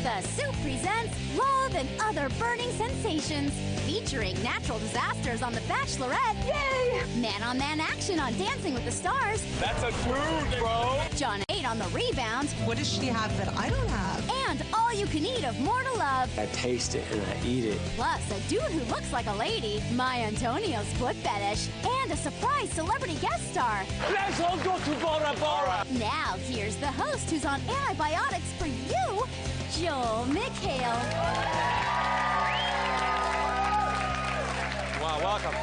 The Soup presents Love and Other Burning Sensations, featuring natural disasters on The Bachelorette. Yay! Man-on-man action on Dancing with the Stars. That's a dude, bro! John 8 on The Rebound. What does she have that I don't have? And all you can eat of More to Love. I taste it and I eat it. Plus, a dude who looks like a lady, My Antonio's foot fetish, and a surprise celebrity guest star. Let's all go to Bora Bora! Now, here's the host who's on antibiotics for you, Joel McHale. Well, welcome.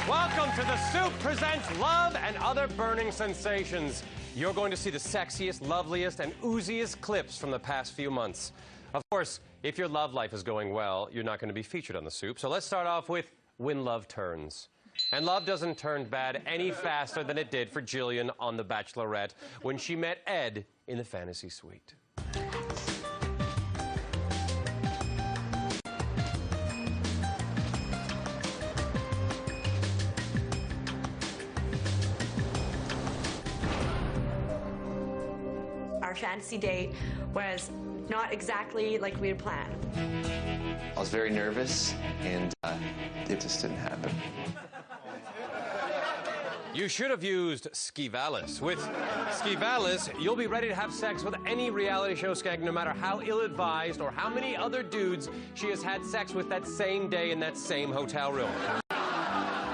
Welcome to The Soup presents Love and Other Burning Sensations. You're going to see the sexiest, loveliest, and ooziest clips from the past few months. Of course, if your love life is going well, you're not going to be featured on The Soup. So let's start off with When Love Turns. And love doesn't turn bad any faster than it did for Jillian on The Bachelorette when she met Ed in the fantasy suite. Our fantasy date was not exactly like we had planned. I was very nervous, and it just didn't happen. You should have used Skivalis. With Skivalis, you'll be ready to have sex with any reality show skank, no matter how ill-advised or how many other dudes she has had sex with that same day in that same hotel room.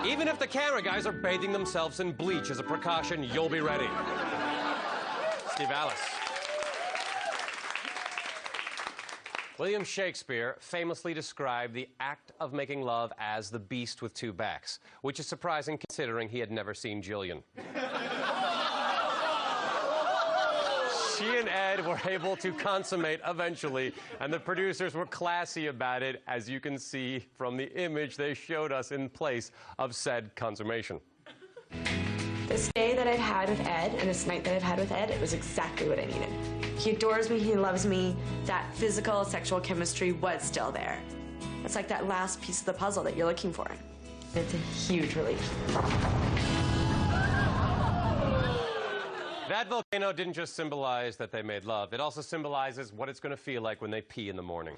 Even if the camera guys are bathing themselves in bleach as a precaution, you'll be ready. Skivalis. William Shakespeare famously described the act of making love as the beast with two backs, which is surprising considering he had never seen Jillian. She and Ed were able to consummate eventually, and the producers were classy about it, as you can see from the image they showed us in place of said consummation. This day that I'd had with Ed and this night that I'd had with Ed, it was exactly what I needed. He adores me, he loves me. That physical, sexual chemistry was still there. It's like that last piece of the puzzle that you're looking for. It's a huge relief. That volcano didn't just symbolize that they made love. It also symbolizes what it's going to feel like when they pee in the morning.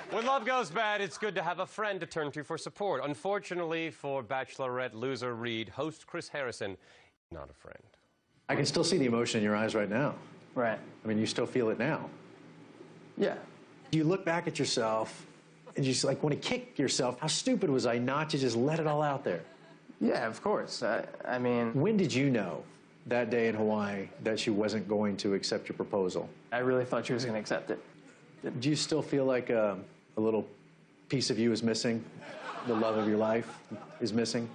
When love goes bad, it's good to have a friend to turn to for support. Unfortunately for Bachelorette loser Reed, host Chris Harrison, not a friend. I can still see the emotion in your eyes right now. Right. I mean, you still feel it now. Yeah. You look back at yourself and you just like want to kick yourself. How stupid was I not to just let it all out there? Yeah, of course. I mean... When did you know that day in Hawaii that she wasn't going to accept your proposal? I really thought she was going to accept it. Do you still feel like a little piece of you is missing? The love of your life is missing?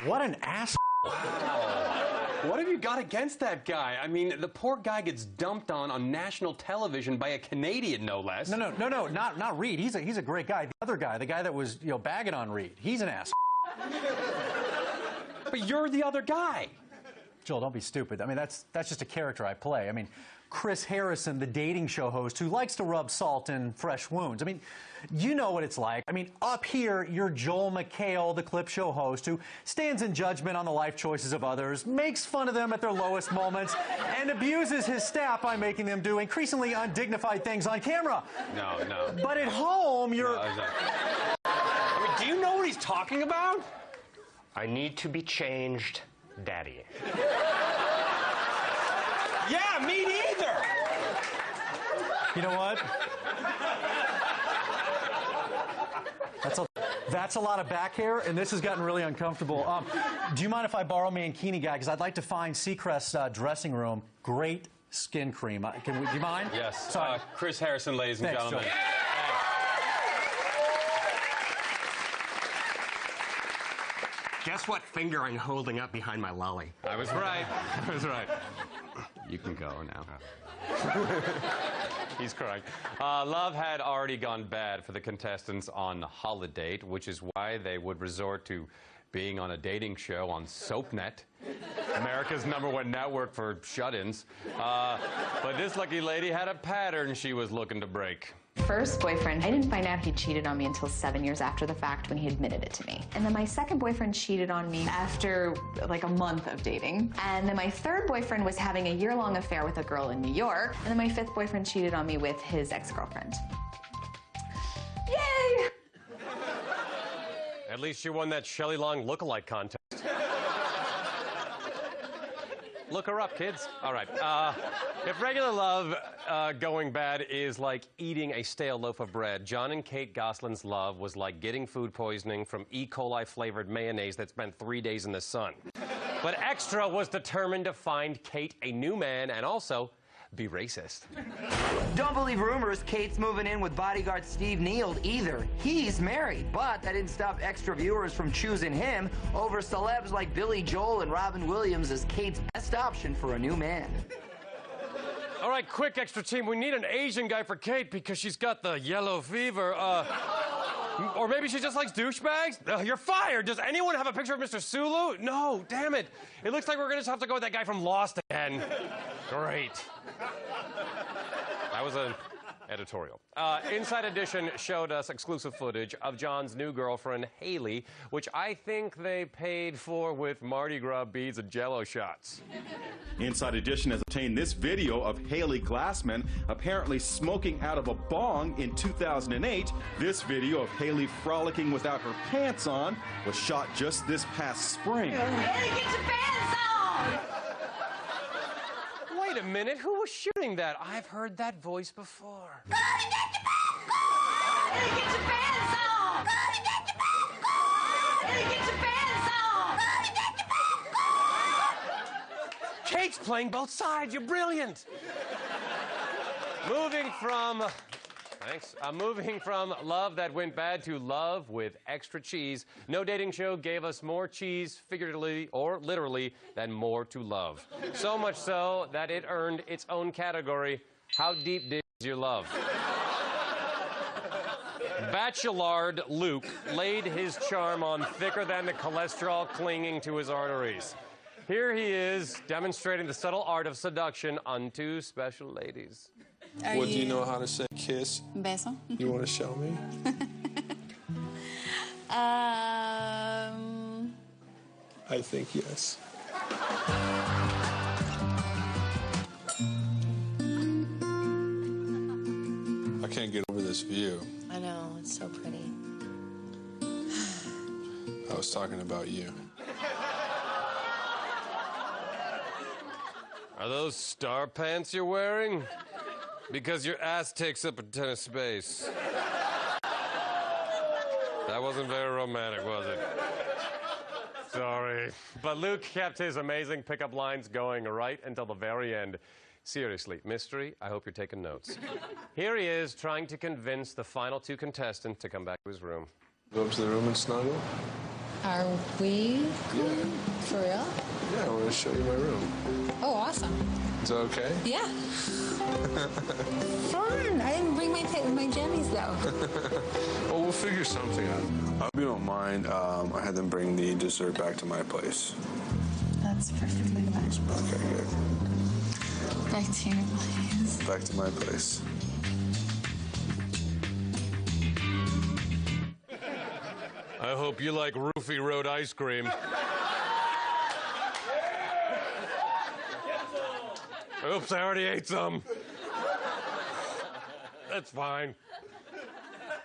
What an ass. What have you got against that guy? I mean, the poor guy gets dumped on national television by a Canadian, no less. No, not Reed. He's a great guy. The other guy, the guy that was, bagging on Reed, he's an ass. But you're the other guy. Joel, don't be stupid. I mean, that's just a character I play. I mean, Chris Harrison, the dating show host who likes to rub salt in fresh wounds. I mean, you know what it's like. I mean, up here, you're Joel McHale, the clip show host, who stands in judgment on the life choices of others, makes fun of them at their lowest moments, and abuses his staff by making them do increasingly undignified things on camera. No. But at home, you're... I mean, do you know what he's talking about? I need to be changed, Daddy. Yeah, me neither. You know what? That's a lot of back hair, and this has gotten really uncomfortable. Do you mind if I borrow Mankini guy? Because I'd like to find Seacrest's dressing room. Great skin cream. Do you mind? Yes. Sorry. Chris Harrison, ladies and Thanks, gentlemen. Joel. Guess what finger I'm holding up behind my lolly? I was right. You can go now. He's crying. Love had already gone bad for the contestants on Holiday, which is why they would resort to being on a dating show on SoapNet, America's #1 network for shut-ins. But this lucky lady had a pattern she was looking to break. First boyfriend, I didn't find out he cheated on me until 7 years after the fact when he admitted it to me. And then my second boyfriend cheated on me after like a month of dating. And then my third boyfriend was having a year-long affair with a girl in New York. And then my fifth boyfriend cheated on me with his ex-girlfriend. Yay! At least you won that Shelley Long lookalike contest. Look her up, kids. All right. If regular love going bad is like eating a stale loaf of bread, John and Kate Gosselin's love was like getting food poisoning from E. coli-flavored mayonnaise that spent 3 days in the sun. But Extra was determined to find Kate a new man and also be racist. Don't believe rumors Kate's moving in with bodyguard Steve Neild either. He's married, but that didn't stop Extra viewers from choosing him over celebs like Billy Joel and Robin Williams as Kate's best option for a new man. All right, quick, Extra team. We need an Asian guy for Kate because she's got the yellow fever. Or maybe she just likes douchebags? You're fired. Does anyone have a picture of Mr. Sulu? No, damn it. It looks like we're going to have to go with that guy from Lost again. Great. That was an editorial. Inside Edition showed us exclusive footage of John's new girlfriend, Haley, which I think they paid for with Mardi Gras beads and Jell-O shots. Inside Edition has obtained this video of Haley Glassman apparently smoking out of a bong in 2008. This video of Haley frolicking without her pants on was shot just this past spring. Haley, get your pants on! Wait a minute, who was shooting that? I've heard that voice before. Haley, get your pants on! Haley, get your pants on! Haley, get your pants on! Haley, get your pants on! Kate's playing both sides. You're brilliant. Moving from love that went bad to love with extra cheese. No dating show gave us more cheese, figuratively or literally, than more to love. So much so that it earned its own category. How deep digs your love? Bachelard Luke laid his charm on thicker than the cholesterol clinging to his arteries. Here he is, demonstrating the subtle art of seduction on two special ladies. What do you know how to say kiss? Beso. You want to show me? I think yes. I can't get over this view. I know, it's so pretty. I was talking about you. Are those star pants you're wearing? Because your ass takes up a ton of space. That wasn't very romantic, was it? Sorry. But Luke kept his amazing pickup lines going right until the very end. Seriously, mystery, I hope you're taking notes. Here he is trying to convince the final two contestants to come back to his room. Go up to the room and snuggle? Are we? Yeah. For real? Yeah, I want to show you my room. Oh, awesome. Is that okay? Yeah. Fun. I didn't bring my jammies, though. Well, we'll figure something out. If you don't mind, I had them bring the dessert back to my place. That's perfectly fine. Okay, good. Back to your place. Back to my place. I hope you like Roofie Road ice cream. Oops, I already ate some. That's fine.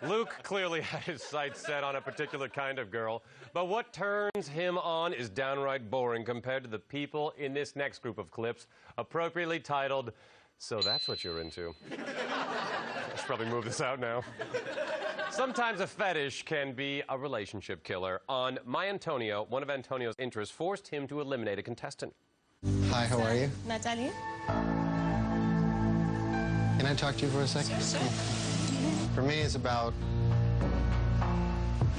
Luke clearly had his sights set on a particular kind of girl, but what turns him on is downright boring compared to the people in this next group of clips, appropriately titled, So That's What You're Into. I should probably move this out now. Sometimes a fetish can be a relationship killer. On My Antonio, one of Antonio's interests forced him to eliminate a contestant. Hi, how are you? Natalie? Can I talk to you for a second? Sure. For me, it's about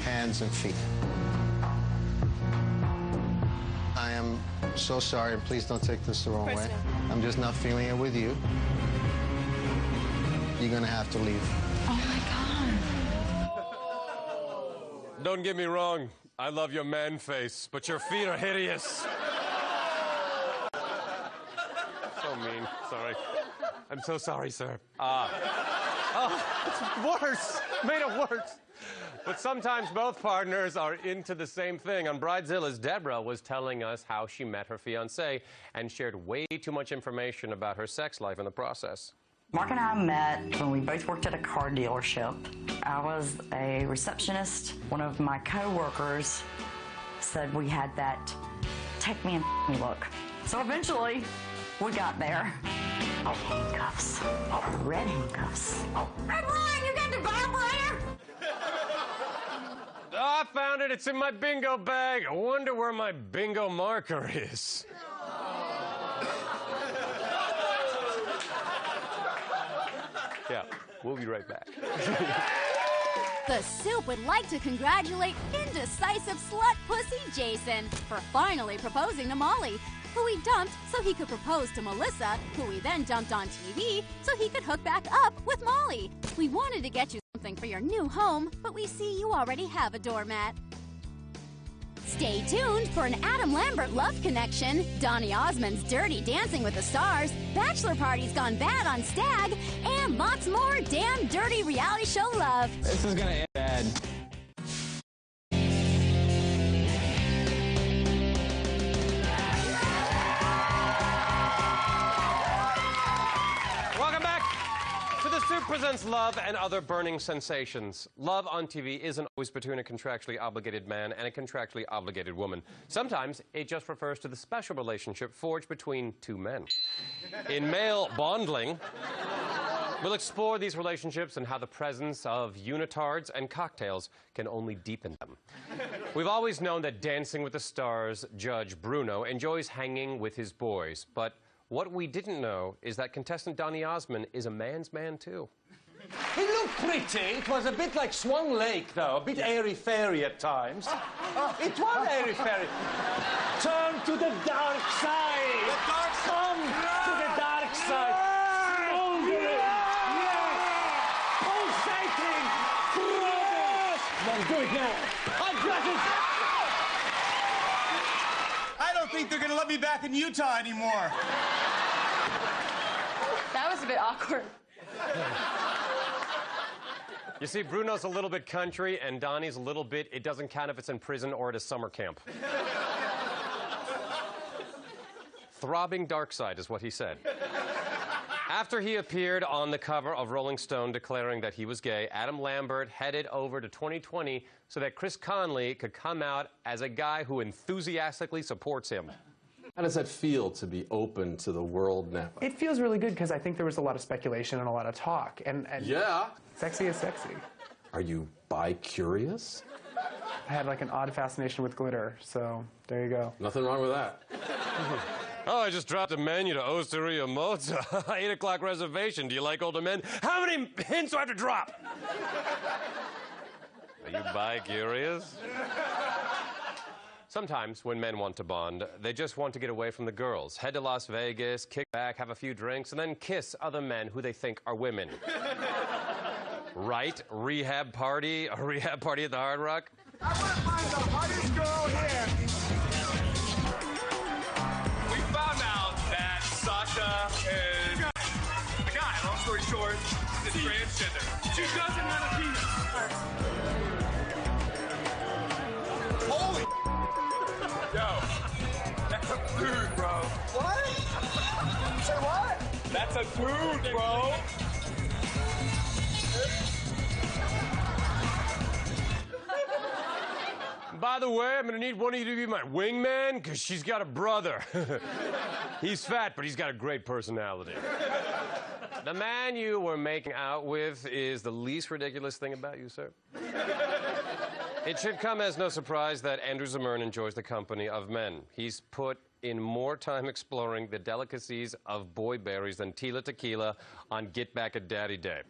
hands and feet. I am so sorry, and please don't take this the wrong way. I'm just not feeling it with you. You're gonna have to leave. Oh my God. Don't get me wrong, I love your man face, but your feet are hideous. So mean, sorry. I'm so sorry, sir. Oh, it's worse. Made it worse. But sometimes both partners are into the same thing. On Bridezilla's, Deborah was telling us how she met her fiancé and shared way too much information about her sex life in the process. Mark and I met when we both worked at a car dealership. I was a receptionist. One of my co-workers said we had that take me and me look. So eventually, we got there. Handcuffs. Red handcuffs. Red Ryan, you got the vibrator? Oh, I found it. It's in my bingo bag. I wonder where my bingo marker is. Yeah, we'll be right back. The Soup would like to congratulate indecisive slut pussy Jason for finally proposing to Molly, who he dumped so he could propose to Melissa, who he then dumped on TV so he could hook back up with Molly. We wanted to get you something for your new home, but we see you already have a doormat. Stay tuned for an Adam Lambert love connection, Donny Osmond's Dirty Dancing with the Stars, bachelor parties gone bad on Stag, and lots more damn dirty reality show love. This is gonna end bad. Welcome back to The Soup Presents Love and Other Burning Sensations. Love on TV isn't always between a contractually obligated man and a contractually obligated woman. Sometimes it just refers to the special relationship forged between two men. In Male Bondling, we'll explore these relationships and how the presence of unitards and cocktails can only deepen them. We've always known that Dancing with the Stars judge Bruno enjoys hanging with his boys, but what we didn't know is that contestant Donny Osmond is a man's man, too. It looked pretty. It was a bit like Swan Lake, though. A bit airy-fairy at times. It was airy-fairy. Turn to the dark side. The dark side. Come to the dark side. Smoldering. Pulsating. Brothers. Come on, do it now. I got it. I don't think they're going to let me back in Utah anymore. That was a bit awkward. You see, Bruno's a little bit country, and Donnie's a little bit, it doesn't count if it's in prison or at a summer camp. Throbbing dark side is what he said. After he appeared on the cover of Rolling Stone declaring that he was gay, Adam Lambert headed over to 2020 so that Chris Conley could come out as a guy who enthusiastically supports him. How does that feel to be open to the world now? It feels really good because I think there was a lot of speculation and a lot of talk. And yeah. Sexy is sexy. Are you bi-curious? I had like an odd fascination with glitter, so there you go. Nothing wrong with that. Oh, I just dropped a menu to Osteria Mozza. 8 o'clock reservation. Do you like older men? How many hints do I have to drop? Are you bi-curious? Sometimes when men want to bond, they just want to get away from the girls. Head to Las Vegas, kick back, have a few drinks, and then kiss other men who they think are women. Right? A rehab party at the Hard Rock? I want to find the hottest girl here. We found out that Sasha is a guy. Long story short, is transgender. She doesn't have a penis. Holy yo, that's a dude, bro. What? Say what? That's a dude, bro. By the way, I'm gonna need one of you to be my wingman, because she's got a brother. He's fat, but he's got a great personality. The man you were making out with is the least ridiculous thing about you, sir. It should come as no surprise that Andrew Zimmern enjoys the company of men. He's put in more time exploring the delicacies of boy berries than Tila Tequila on Get Back at Daddy Day.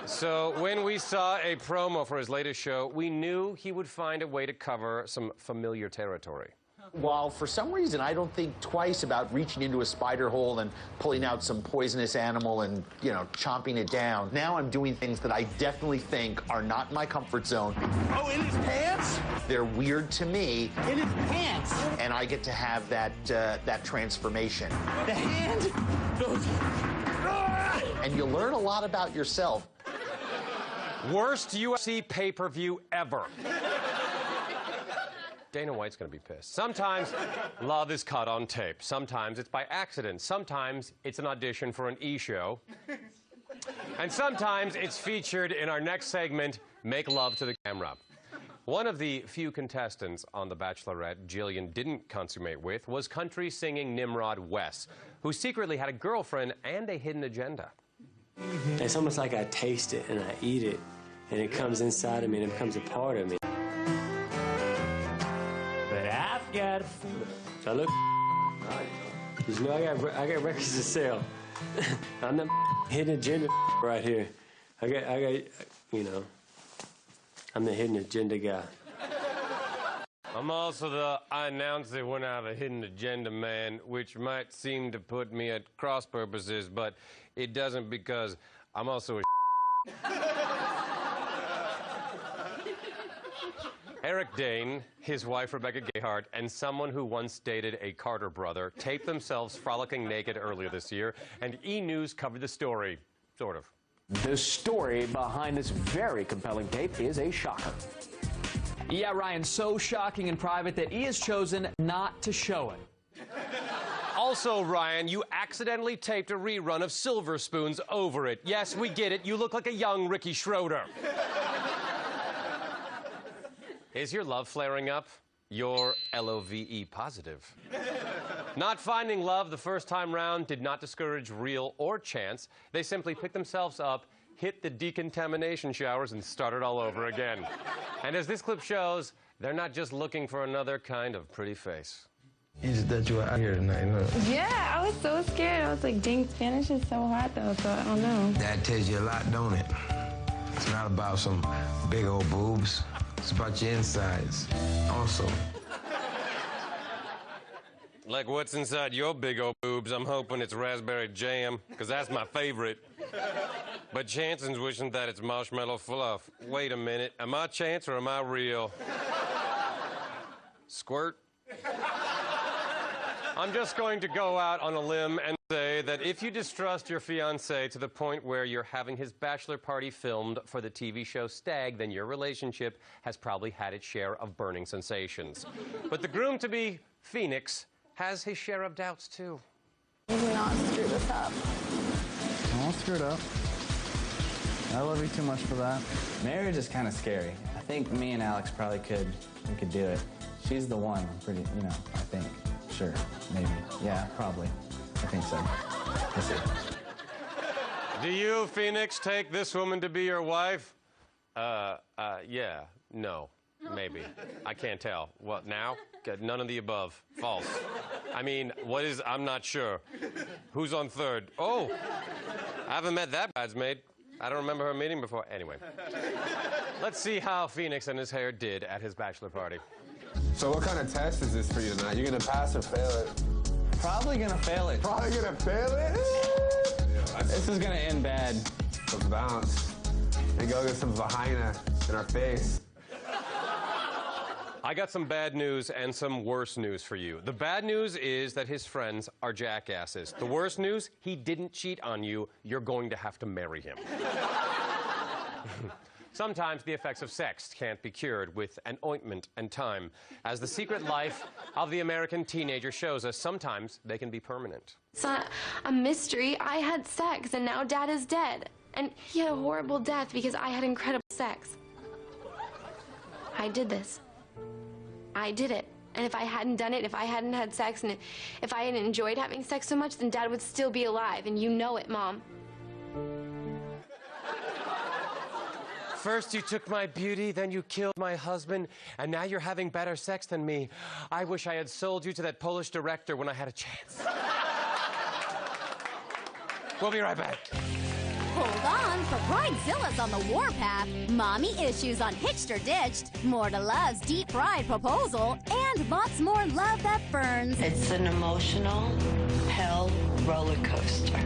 So when we saw a promo for his latest show, we knew he would find a way to cover some familiar territory. While for some reason I don't think twice about reaching into a spider hole and pulling out some poisonous animal and, you know, chomping it down, now I'm doing things that I definitely think are not in my comfort zone. Oh, in his pants? They're weird to me. In his pants? And I get to have that, that transformation. The hand? Those... And you learn a lot about yourself Worst UFC pay-per-view ever. Dana White's going to be pissed. Sometimes love is caught on tape. Sometimes it's by accident. Sometimes it's an audition for an E! show. And sometimes it's featured in our next segment, Make Love to the Camera. One of the few contestants on The Bachelorette Jillian didn't consummate with was country singing Nimrod West, who secretly had a girlfriend and a hidden agenda. It's almost like I taste it and I eat it, and it comes inside of me and it becomes a part of me. But I've got a feeling. I look, you know, I got records to sell. I'm the hidden agenda right here. I got, you know, I'm the hidden agenda guy. I'm also the I announced it when I have a hidden agenda man, which might seem to put me at cross purposes, but it doesn't because I'm also a Eric Dane, his wife Rebecca Gayheart, and someone who once dated a Carter brother taped themselves frolicking naked earlier this year, and E! News covered the story, sort of. The story behind this very compelling tape is a shocker. Yeah, Ryan, so shocking in private that E! has chosen not to show it. Also, Ryan, you accidentally taped a rerun of Silver Spoons over it. Yes, we get it. You look like a young Ricky Schroeder. Is your love flaring up? You're LOVE positive. Not finding love the first time round did not discourage Real or Chance. They simply picked themselves up, hit the decontamination showers, and started all over again. And as this clip shows, they're not just looking for another kind of pretty face. You just thought you were out here tonight, huh? Yeah, I was so scared. I was like, dang, Spanish is so hot, though, so I don't know. That tells you a lot, don't it? It's not about some big old boobs. It's about your insides, also. Like what's inside your big old boobs? I'm hoping it's raspberry jam, because that's my favorite. But Chanson's wishing that it's marshmallow fluff. Wait a minute, am I Chance or am I Real? Squirt? I'm just going to go out on a limb and say that if you distrust your fiancé to the point where you're having his bachelor party filmed for the TV show Stag, then your relationship has probably had its share of burning sensations. But the groom-to-be, Phoenix, has his share of doubts, too. You do not screw this up. I won't screw it up. I love you too much for that. Marriage is kind of scary. I think me and Alex probably could do it. She's the one, I'm pretty, you know, I think. Sure, maybe. Yeah, probably. I think so. We'll see. Do you, Phoenix, take this woman to be your wife? Yeah. No. Maybe. I can't tell. What, now? None of the above. False. I mean, I'm not sure. Who's on third? Oh! I haven't met that bridesmaid. I don't remember her meeting before. Anyway. Let's see how Phoenix and his hair did at his bachelor party. So what kind of test is this for you tonight? You're gonna pass or fail it? Probably gonna fail it. Probably gonna fail it? Yeah, this is gonna end bad. Let's bounce and go get some vagina in our face. I got some bad news and some worse news for you. The bad news is that his friends are jackasses. The worst news, he didn't cheat on you. You're going to have to marry him. Sometimes the effects of sex can't be cured with an ointment and time. As the secret life of the American teenager shows us, sometimes they can be permanent. It's not a mystery. I had sex, and now Dad is dead. And he had a horrible death because I had incredible sex. I did this. I did it. And if I hadn't done it, if I hadn't had sex, and if I hadn't enjoyed having sex so much, then Dad would still be alive. And you know it, Mom. First you took my beauty, then you killed my husband, and now you're having better sex than me. I wish I had sold you to that Polish director when I had a chance. We'll be right back. Hold on, for Bridezilla's on the warpath, mommy issues on Hitched or Ditched, more to Love's deep fried proposal, and lots more love that burns. It's an emotional hell roller coaster.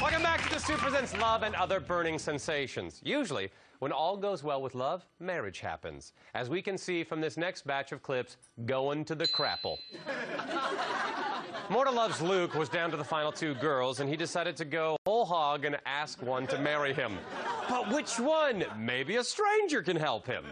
Welcome back to The Soup Presents Love Love and Other Burning Sensations. Usually, when all goes well with love, marriage happens. As we can see from this next batch of clips, going to the crapple. Morta Love's Luke was down to the final 2 girls, and he decided to go whole hog and ask one to marry him. But which one? Maybe a stranger can help him.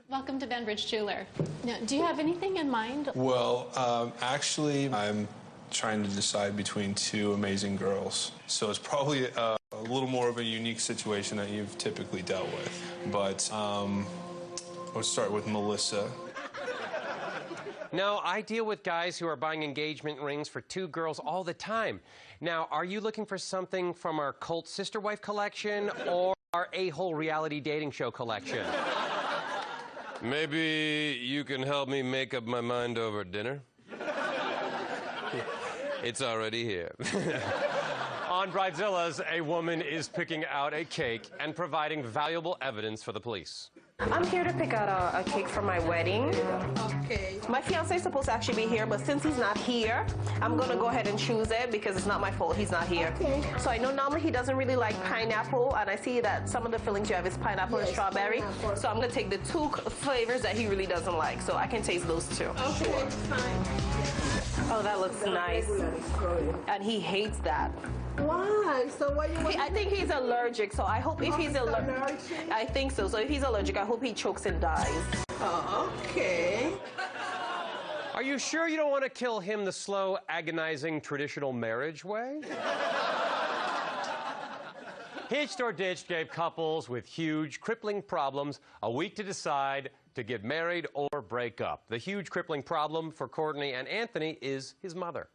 Welcome to Benbridge Jeweler. Now, do you have anything in mind? Well, actually, I'm trying to decide between 2 amazing girls. So it's probably a little more of a unique situation that you've typically dealt with. But let's start with Melissa. No, I deal with guys who are buying engagement rings for 2 girls all the time. Now, are you looking for something from our cult sister wife collection or our a-hole reality dating show collection? Maybe you can help me make up my mind over dinner? It's already here. On Bridezillas, a woman is picking out a cake and providing valuable evidence for the police. I'm here to pick out a cake for my wedding. Okay. My fiancé is supposed to actually be here, but since he's not here, I'm going to go ahead and choose it because it's not my fault he's not here. Okay. So I know normally he doesn't really like pineapple, and I see that some of the fillings you have is pineapple and strawberry. So I'm going to take the 2 flavors that he really doesn't like, so I can taste those 2. Okay, fine. Oh, that looks nice. And he hates that. Why? So why you? I think he's allergic. So I hope if he's allergic, I think so. So if he's allergic, I hope he chokes and dies. Oh, okay. Are you sure you don't want to kill him the slow, agonizing, traditional marriage way? Hitched or Ditched gave couples with huge, crippling problems a week to decide to get married or break up. The huge, crippling problem for Courtney and Anthony is his mother.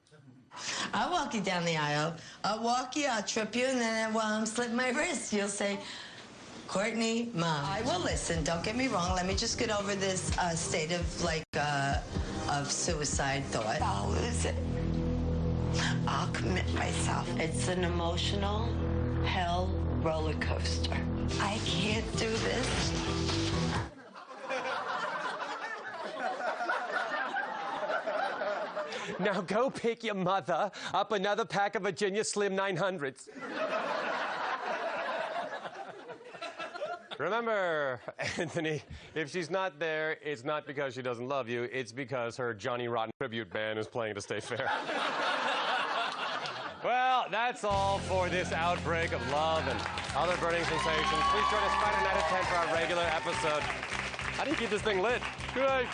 I'll walk you down the aisle. I'll walk you, I'll trip you, and then while I'm slitting my wrist, you'll say, Courtney, Mom. I will listen, don't get me wrong. Let me just get over this state of suicide thought. I'll lose it. I'll commit myself. It's an emotional hell roller coaster. I can't do this. Now go pick your mother up another pack of Virginia Slim 900s. Remember, Anthony, if she's not there, it's not because she doesn't love you, it's because her Johnny Rotten tribute band is playing to stay fair. Well, that's all for this outbreak of love and other burning sensations. Please join us Friday night at 10 for our regular episode. How do you keep this thing lit? Good night.